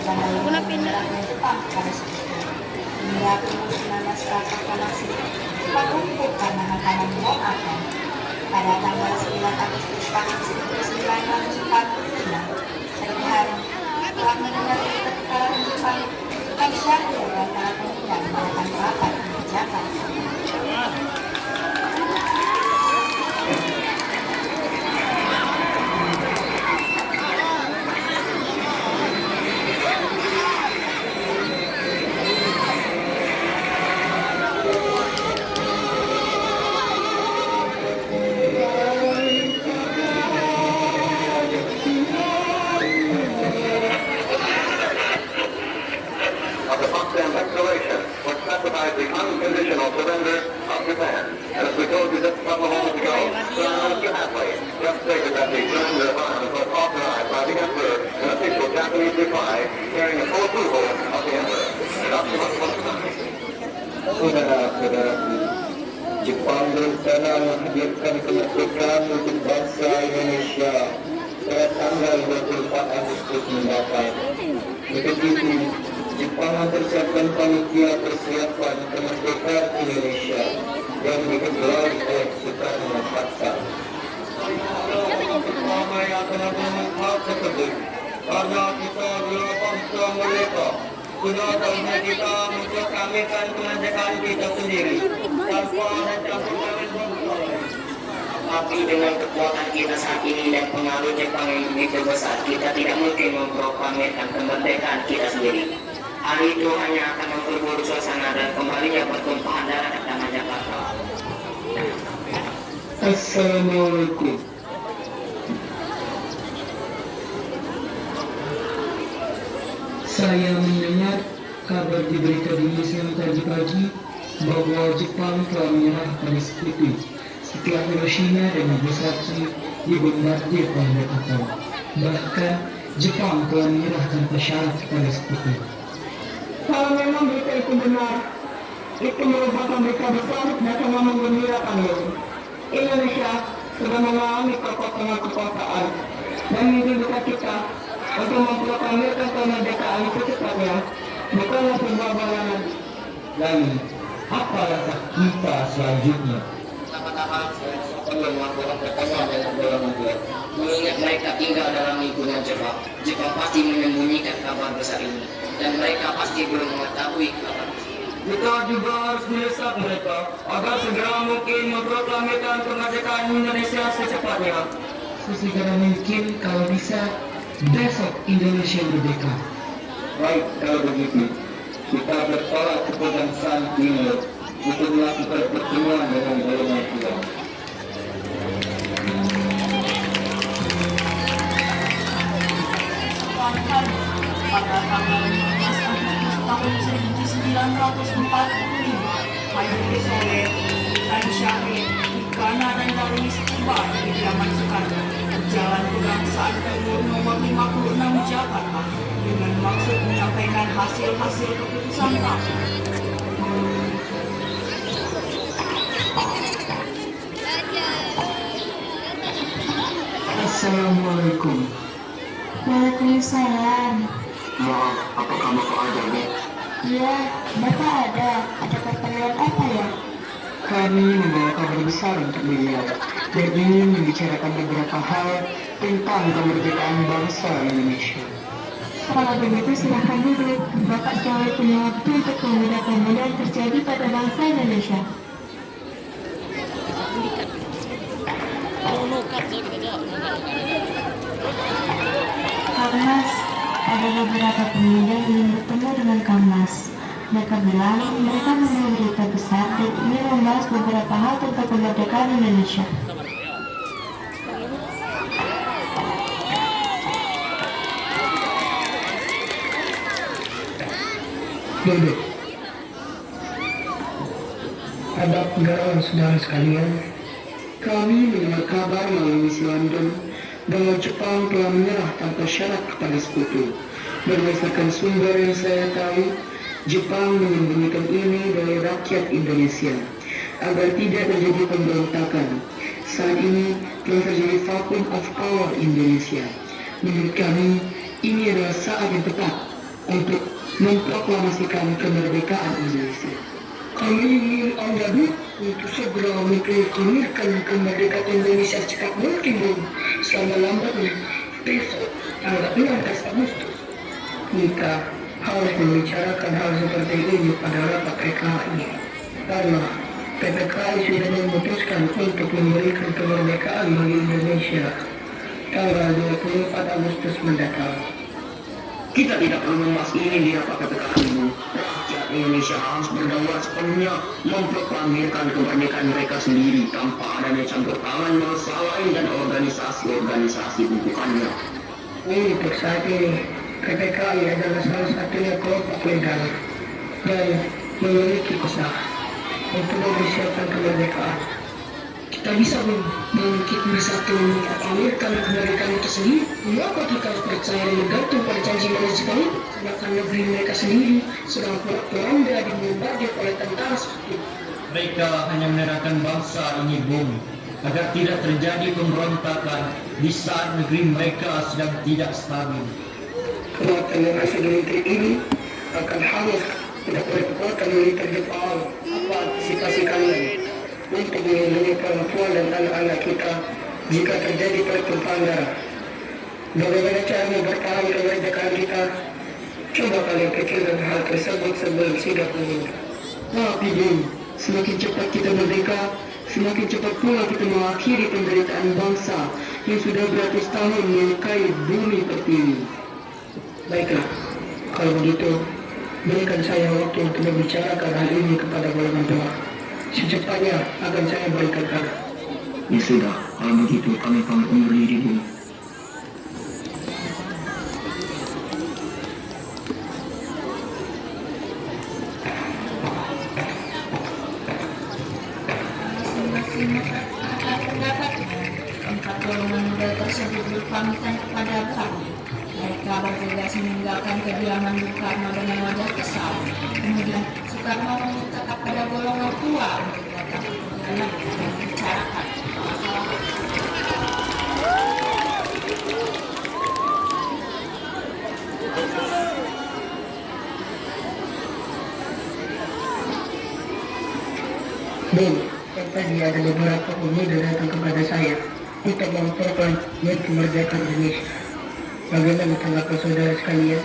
Una pindah. Jepang pada sekutu. Hingga 1988 masih Jepang lumpuh karena hantaman bom atom. Pada tanggal 9 Agustus tahun 1945, saya Harum telah mendengar pertukaran Jepang Syahrir dan para pemilihan melakukan rapat di Jakarta. The unconditional surrender of Japan. And as we told you just a couple of moments ago, we're almost halfway. Just stated that the surrender of arms was authorized by the Emperor, an official Japanese reply, carrying the full approval of the Emperor. Saudara-saudaraku, Jepang berencana menghadirkan kemerdekaan untuk bangsa Indonesia pada tanggal 24 Agustus mendatang. Untuk itu, Jepang mempersiapkan panitia persiapan kemerdekaan Indonesia yang diketuai oleh Soekarno Hatta. Pertama yang akan memenuhi hal tersebut karena kita adalah bangsa mereka. Sudah tahunnya kita memproklamirkan kemerdekaan kita sendiri tanpa ada campur tangan bangsa. Tapi dengan kekuatan kita saat ini dan pengaruh Jepang yang begitu besar, kita tidak mungkin memproklamirkan kemerdekaan kita sendiri. Hal itu hanya akan memperburuk suasana dan kembalinya pertumpahan darah di tanah Jakarta. Assalamualaikum. Saya mendengar kabar di berita di museum tadi pagi bahwa Jepang telah menyerah pada sekutu setelah Hiroshima dan Nagasaki dibombardir oleh atom. Bahkan Jepang telah menyerah tanpa syarat pada sekutu. Kalau memang berita itu benar, itu merupakan berita besar dan sangat menggembirakan. Indonesia sudah mengalami kekuasaan dan menjadikan kita untuk memproklamirkan kemerdekaan secepatnya bukanlah sebuah bayangan. Lalu, apa langkah kita selanjutnya? Pertama-tama, saya perlu melakukan pertemuan dengan orang tua. Mengingat mereka tinggal dalam lingkungan Jepang, Jepang pasti menyembunyikan kabar besar ini, dan mereka pasti belum mengetahui kabar besar. Kita juga harus mendesak mereka agar segera mungkin memproklamirkan kemerdekaan Indonesia secepatnya. Sesegera mungkin, kalau bisa besok Indonesia merdeka. Baik, kalau begitu, kita bertolak ke Pegangsaan Timur untuk melakukan pertemuan dengan golongan tua. Pada tanggal 15 Agustus tahun 1945, Majelis Soleh dan Syahrir, Ikana dan Darwis tiba di kediaman Soekarno, Jalan Pegangsaan Timur nomor 56 Jakarta, dengan maksud menyampaikan hasil-hasil keputusan rapat. Assalamualaikum. Waalaikumsalam. Maaf, apa kamu ada, Dek? Iya, Bapak ada. Ada keperluan apa ya? Kami membawa kabar besar untuk beliau dan ingin membicarakan beberapa hal tentang kemerdekaan bangsa Indonesia. Kalau begitu silahkan duduk. Bapak selalu punya waktu untuk memudahkan yang terjadi pada bangsa Indonesia. Kamlas, ada beberapa pemuda yang ingin bertemu dengan Kamlas. Mereka bilang mereka mempunyai berita besar dan ingin membahas beberapa hal tentang kemerdekaan Indonesia. Duduk. Ada penggalan saudara sekalian, kami mendengar kabar melalui Miss London bahwa Jepang telah menyerah tanpa syarat kepada sekutu. Berdasarkan sumber yang saya tahu, Jepang menyembunyikan ini dari rakyat Indonesia agar tidak terjadi pemberontakan. Saat ini telah terjadi vacuum of power Indonesia. Menurut kami, ini adalah saat yang tepat untuk memproklamasikan kemerdekaan Indonesia. Kami ingin Anda untuk segera memproklamasikan kemerdekaan Indonesia secepat mungkin, Bung. Selama-lambatnya besok tanggal 16 Agustus. Kita harus membicarakan hal seperti ini pada rapat PKI, karena PPKI sudah memutuskan untuk memberikan kemerdekaan bagi Indonesia tanggal 24 Agustus mendatang. Kita tidak perlu membahas ini di rapat PPKI, Bu. Rakyat Indonesia harus berdaulat sepenuhnya memproklamirkan kemerdekaan mereka sendiri tanpa adanya campur tangan bangsa lain dan organisasi-organisasi bukannya. Untuk saat ini, PPKI adalah salah satunya kelompok legal dan memiliki usaha untuk mempersiapkan kemerdekaan. Kita bisa bangkit bersatu mengamalkan kemerdekaan itu sendiri. Mengapa kita percaya dan bergantung pada janji manusia ini, sedangkan negeri mereka sendiri sedang porak-poranda dibombardir oleh tentara seperti itu? Mereka hanya menerangkan bangsa ini, Bung, agar tidak terjadi pemberontakan di saat negeri mereka sedang tidak stabil. Kekuatan yang asal di negeri ini akan hangus tidak oleh kekuatan militer Jepang. Apa antisipasi kalian untuk melindungi perempuan dan anak-anak kita jika terjadi pertumpahan darah? Bagaimana cara bertahan kemerdekaan kita? Coba kalian pikirkan hal tersebut sebelum sudah meninggal. Tapi Bung, semakin cepat kita merdeka, semakin cepat pula kita mengakhiri penderitaan bangsa yang sudah beratus tahun melukai bumi pertiwi. Baiklah, kalau begitu, berikan saya waktu untuk membicarakan hal ini kepada golongan tua. Secepatnya akan saya berikan kabar. Ya sudah, kalau begitu kami pamit undur diri, Bu. Empat golongan muda tersebut berpamitan kepada kami. Mereka bergegas meninggalkan kediaman Bung Karno dengan wajah kesal. Kemudian Soekarno meminta kepada golongan tua untuk datang ke dalam dan membicarakan masalah. Bung, tadi ada beberapa pemuda datang kepada saya untuk melaporkan kemerdekaan Indonesia. Bagaimana tanggapan saudara sekalian?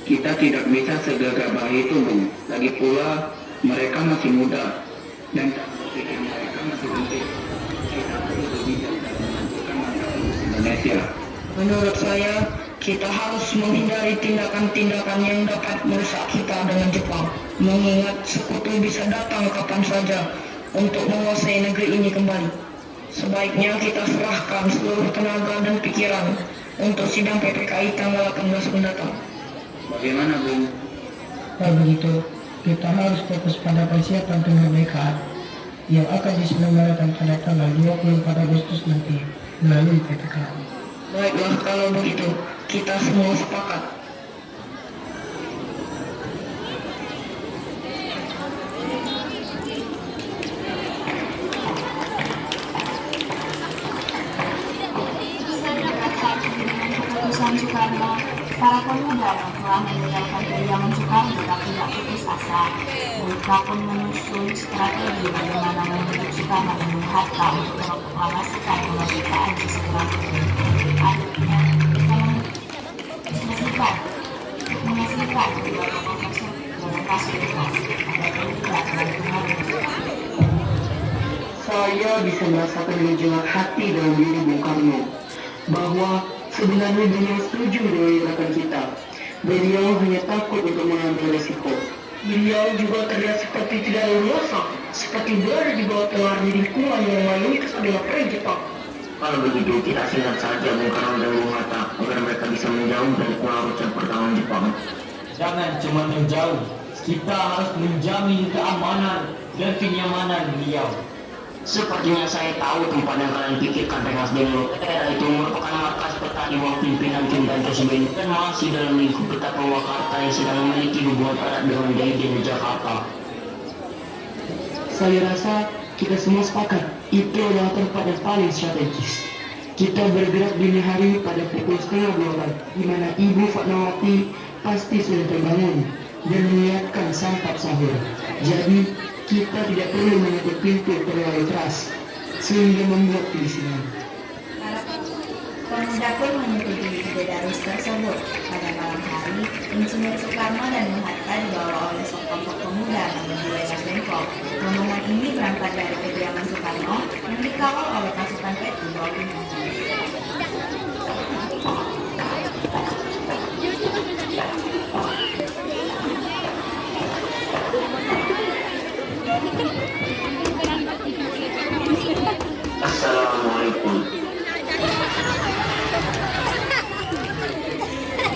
Kita tidak bisa segagah itu, Bung. Lagi pula, mereka masih muda dan cara berpikir mereka masih penting. Kita perlu berbicara dalam menentukan masa Indonesia. Menurut saya, kita harus menghindari tindakan-tindakan yang dapat merusak kita dengan Jepang. Mengingat sekutu bisa datang kapan saja untuk menguasai negeri ini kembali. Sebaiknya kita serahkan seluruh tenaga dan pikiran untuk sidang PPKI tanggal 18 mendatang. Bagaimana, Bung? Kalau begitu, kita harus fokus pada persiapan kemerdekaan yang akan diselenggarakan pada tanggal 24 Agustus nanti melalui PPKI. Baiklah, kalau begitu, kita semua sepakat. Keputusan Soekarno, para pemuda yang telah meninggalkan kediaman Soekarno tidak putus asa. Mereka pun menyusun strategi bagaimana membujuk Soekarno dan Bung Hatta untuk memproklamasikan kemerdekaan segera mungkin. Akhirnya, menghasilkan kedua tokoh tersebut dalam fasilitas ada pemuda dan kemarin. Saya bisa merasakan gejolak hati dalam diri Bung Karno bahwa sebenarnya beliau setuju dengan gerakan kita. Beliau hanya takut untuk mengambil resiko. Beliau juga terlihat seperti tidak leluasa, seperti berada di bawah pengaruh lingkungan yang mayoritas adalah pria Jepang. Kalau begitu, kita silat saja Bung Karno dan Bung Hatta agar mereka bisa menjauh dari pengaruh campur tangan Jepang. Jangan cuma menjauh, kita harus menjamin keamanan dan kenyamanan beliau. Sepertinya saya tahu tempat yang kalian pikirkan Rengas Dengklok. Daerah itu merupakan markas peta di bawah pimpinan Kim dan Presiden dan masih dalam lingkup peta Purwakarta yang sedang memiliki hubungan erat dengan Jaidin Jakarta. Saya rasa kita semua sepakat itu adalah tempat yang paling strategis. Kita bergerak dini hari pada pukul 11:30 di mana Ibu Fatmawati pasti sudah terbangun dan menyiapkan santap sahur. Jadi, kita tidak perlu menutup pintu terlalu keras sehingga membuat kebisikan. Pemuda pun menyetujui ide Darus tersebut. Pada malam hari, Insinyur Soekarno dan Bung Hatta dibawa oleh sekelompok pemuda menuju Lengas Dengklok. Rombongan ini berangkat dari kediaman Soekarno yang dikawal oleh pasukan PT di bawah pimpinan. Assalamualaikum.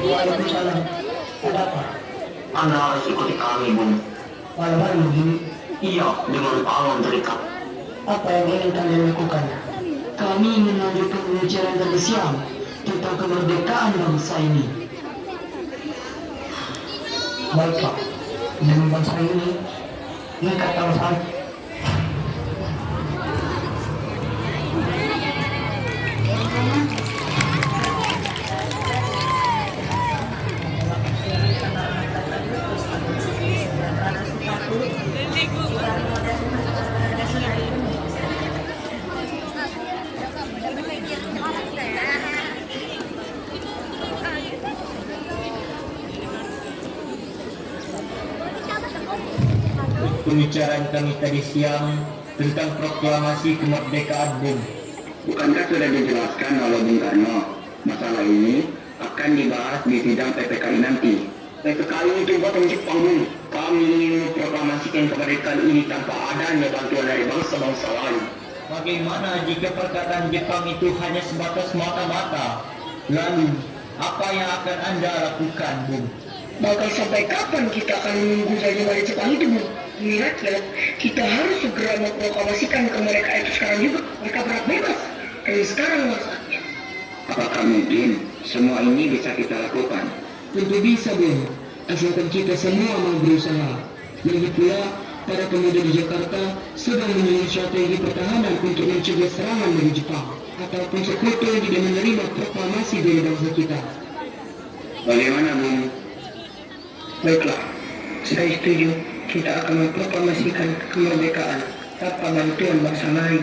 Waalaikumsalam. Ada apa? Anda harus ikuti kami, Bung. Malam-malam begini, Iya, dengan pawang terikat. apa yang ingin kalian lakukan? Kami ingin melanjutkan pembicaraan tadi siang tentang kemerdekaan bangsa ini. Baiklah, dengan bangsa ini, ikat tangan. Pembicaraan kami tadi siang tentang proklamasi kemerdekaan, Bung. Bukankah sudah dijelaskan oleh Bung Karno, masalah ini akan dibahas di sidang PPKI nanti. PPKI itu buatan Jepang, Bung. Kami ingin memproklamasikan kemerdekaan ini tanpa adanya bantuan dari bangsa-bangsa lain. Bagaimana jika perkataan Jepang itu hanya sebatas mata-mata? Lalu, apa yang akan Anda lakukan, Bung? Bakal sampai kapan kita akan menunggu saja dari Jepang itu, Bung? Ingatlah, kita harus segera memproklamasikan kemerdekaan itu sekarang juga. Mereka berat bebas. Dan sekarang masanya. Apakah mungkin semua ini bisa kita lakukan? Tentu bisa, Bung. Asalkan kita semua mau berusaha. Lagi pula, para pemuda di Jakarta sedang menyusun strategi pertahanan untuk mencegah serangan dari Jepang ataupun sekutu yang tidak menerima proklamasi dari bangsa kita. Bagaimana, Bung? Baiklah, saya setuju. Kita akan memproklamasikan kemerdekaan tanpa bantuan bangsa lain.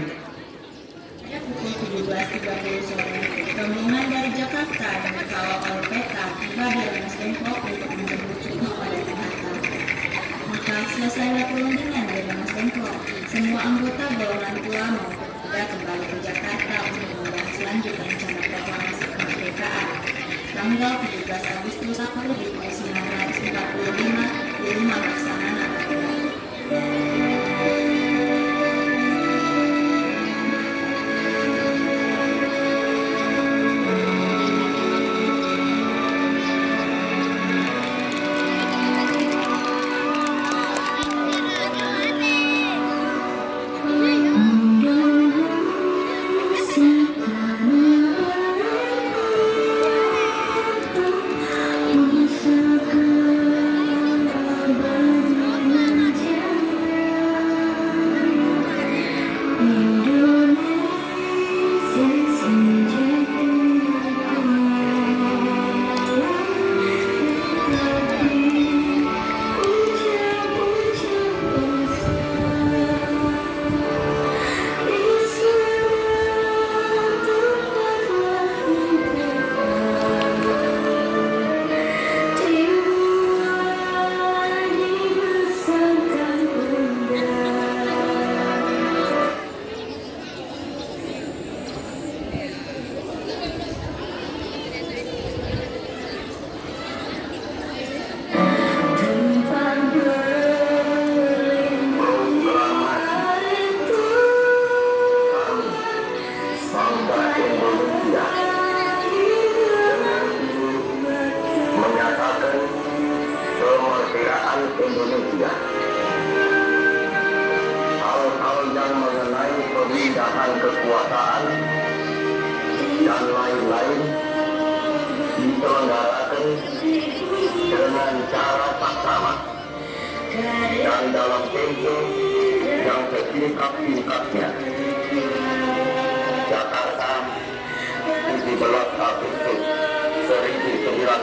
Pada pukul 17.30 sore, rombongan dari Jakarta yang dikawal oleh PK tiba di Lengas Dengklok untuk menjemput Soekarno pada Hatta. Maka selesailah perundingan di Lengas Dengklok. Semua anggota golongan tua maupun muda kembali ke Jakarta untuk membahas lanjut rencana proklamasi kemerdekaan. Tanggal 17 Agustus tahun 1945 di Rumah Laksamana. Indonesia. Hal-hal yang mengenai pemindahan kekuasaan dan lain-lain diselenggarakan dengan cara saksama dan dalam tempo yang sesingkat-singkatnya. Jakarta, 17 Agustus 1945.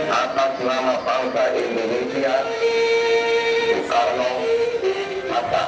atas nama bangsa Indonesia, Soekarno Hatta.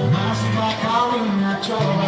Masih bakal ingat coba